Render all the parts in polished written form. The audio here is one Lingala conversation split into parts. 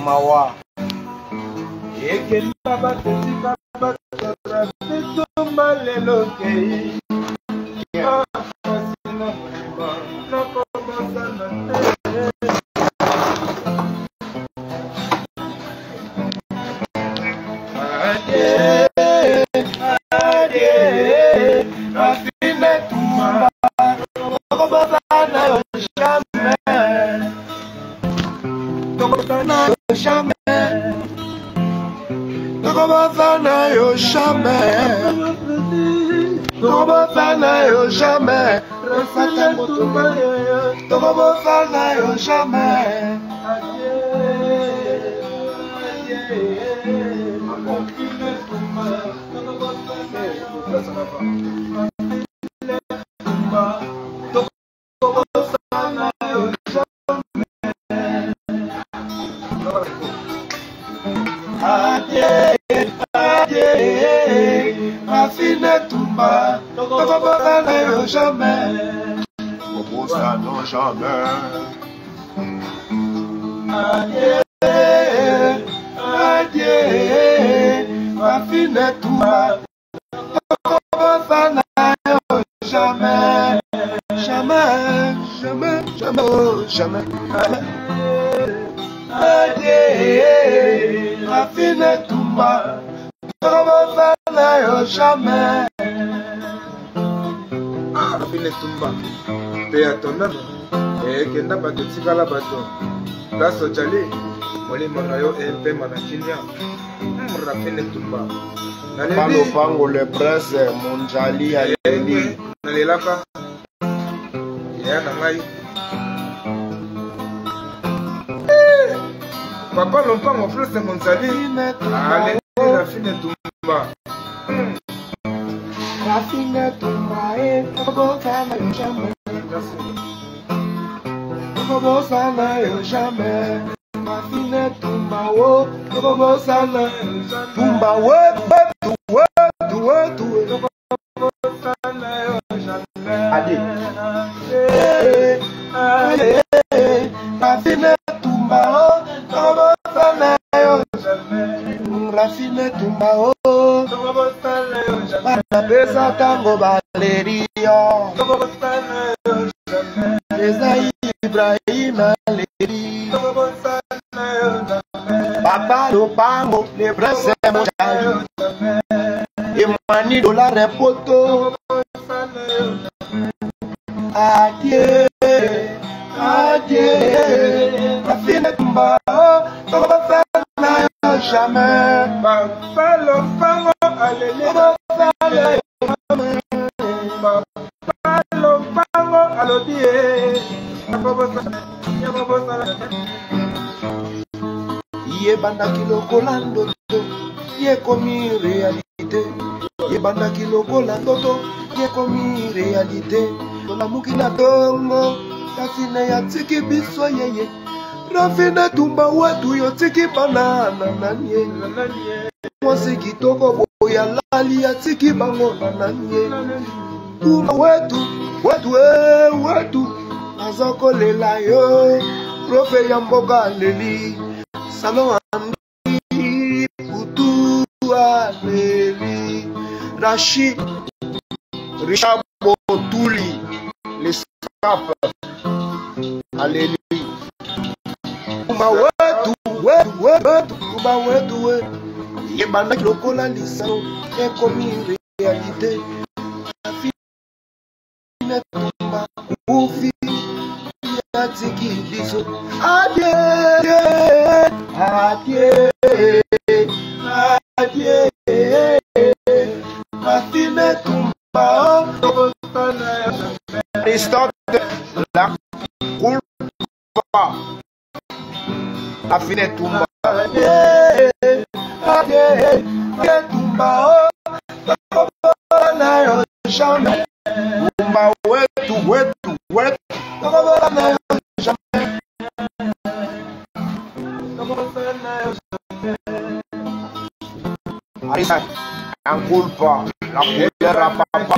Mawa Pango le presse mondiali à l'ennemi. Papa Lompango plus de mondiali. Allez, la fine Tumba. La fine Tumba et jamais. Ma fine Tumba, oh, Tumba, allez. La fine Tumba, oh, la fine Tumba, oh, la pesa tango Valeria, pesa Ibrahim Aleri, Papa Lompango, les princes mondiaux, Emmanuel Dollar Repoto, adieu, adieu, la fine Tumba, jamais. Papa Lompango, allez, Papa Lompango, allez, Ye banda kilo kolando to, ye komi réalité. Ye banda kilo kolando to, ye komi réalité. La mukina dongo, la fine ya tiki biso yeye. Rafine Tumba wetu yo tiki banana nanye. Mwasi kitoko boya lali ya tiki bango nanye. Tumba wetu, wetu. Azoko lela yo, profe ya mboga leli. Salon andi, putu aleli. Richard Botuli, les sapes. Aleli. Tumba wetu, Tumba wetu. Yebanda kilokola lisano, ekomi réalité. La fine Tumba, oufi, yatiki biso. Adieu, adieu, adieu. La fine Tumba, Aristote, la coulpa. La fine Tumba, Tumba na yo jamais. Tumba wetu na yo jamais. Arisa, en culpa, la culera papa.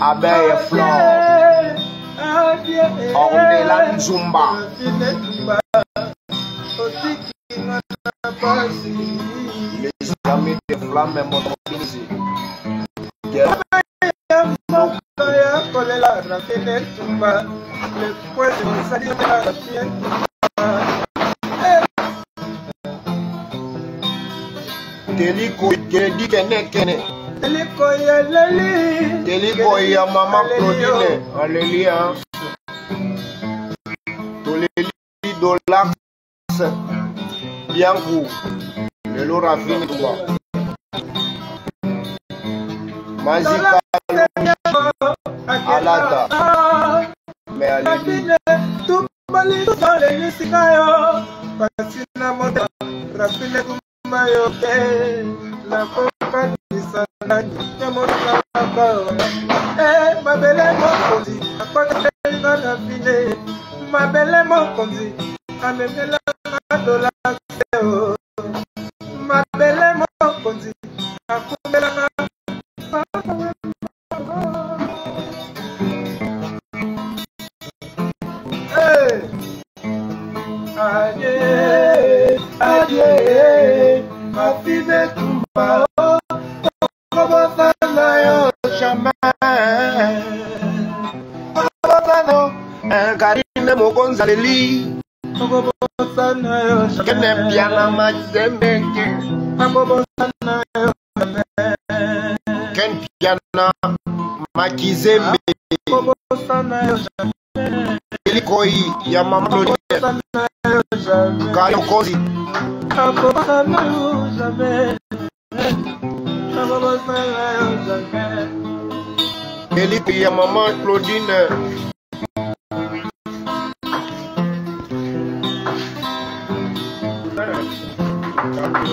Abeille fleur, Ornella Nzumba. Les amis de flammes motorisées. Teliko kene. Teliko ya mama Claudine. Alléluia. Toleli Dolax. Bianco. Le Laura Fini Touba. Mazika Alata. Mais alléluia. La copa di Sanani, ma belle mokondi, a quoi la fine, ma belle mokondi, a me la dola, ma belle mokondi, a combela. Adieu, ma fille Tumba, comment ça n'a jamais. Un carine mo gonzaleli. Kene piana mazemeke. Ken piana makizembe. Elikoi ya mama Claudine. Kayo kozi. Elikoi ya mama Claudine.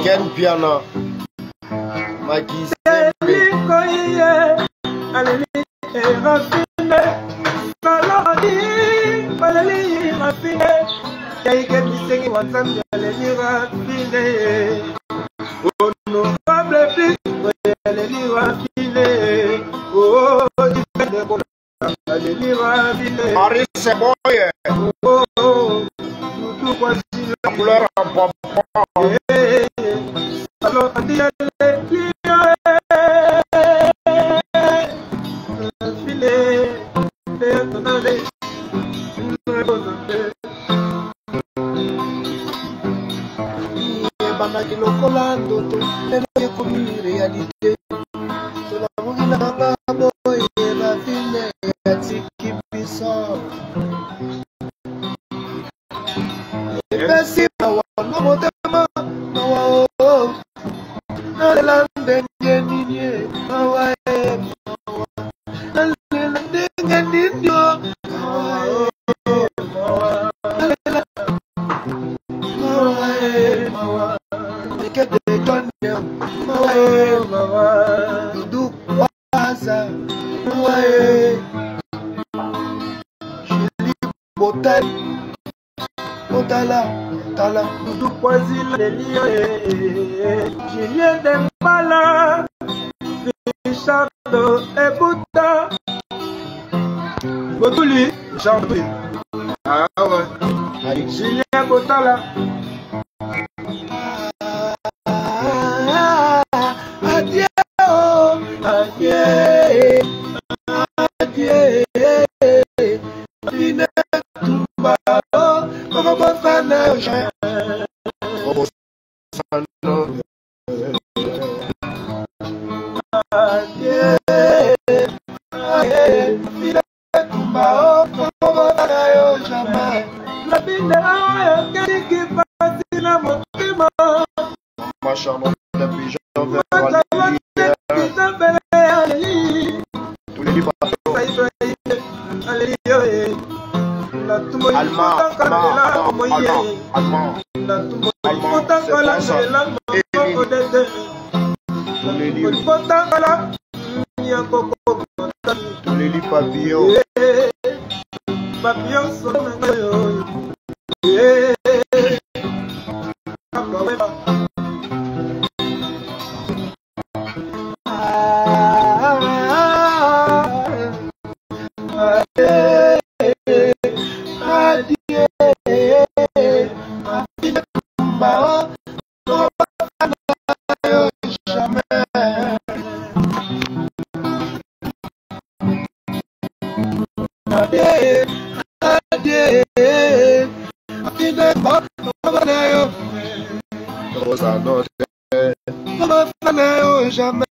Ken piano makizembe. Marise boye. La couleur en papa. Bandaki lokolando to ene komi réalité to la mugina ngabo la fine ya tiki biso epesi wa no motema no wa na lande nyenye wa na lande nyenyo Duduk Waza Chéri Botal Botala Tala Duduk Wazil Julien Dembala Richardo Ebuta Botuli Richardo ah ouais Julien Botala Tumba Marchant de pigeon vers la lumière. Tous les livres. Allemand, tous les livres papillons. Jamais.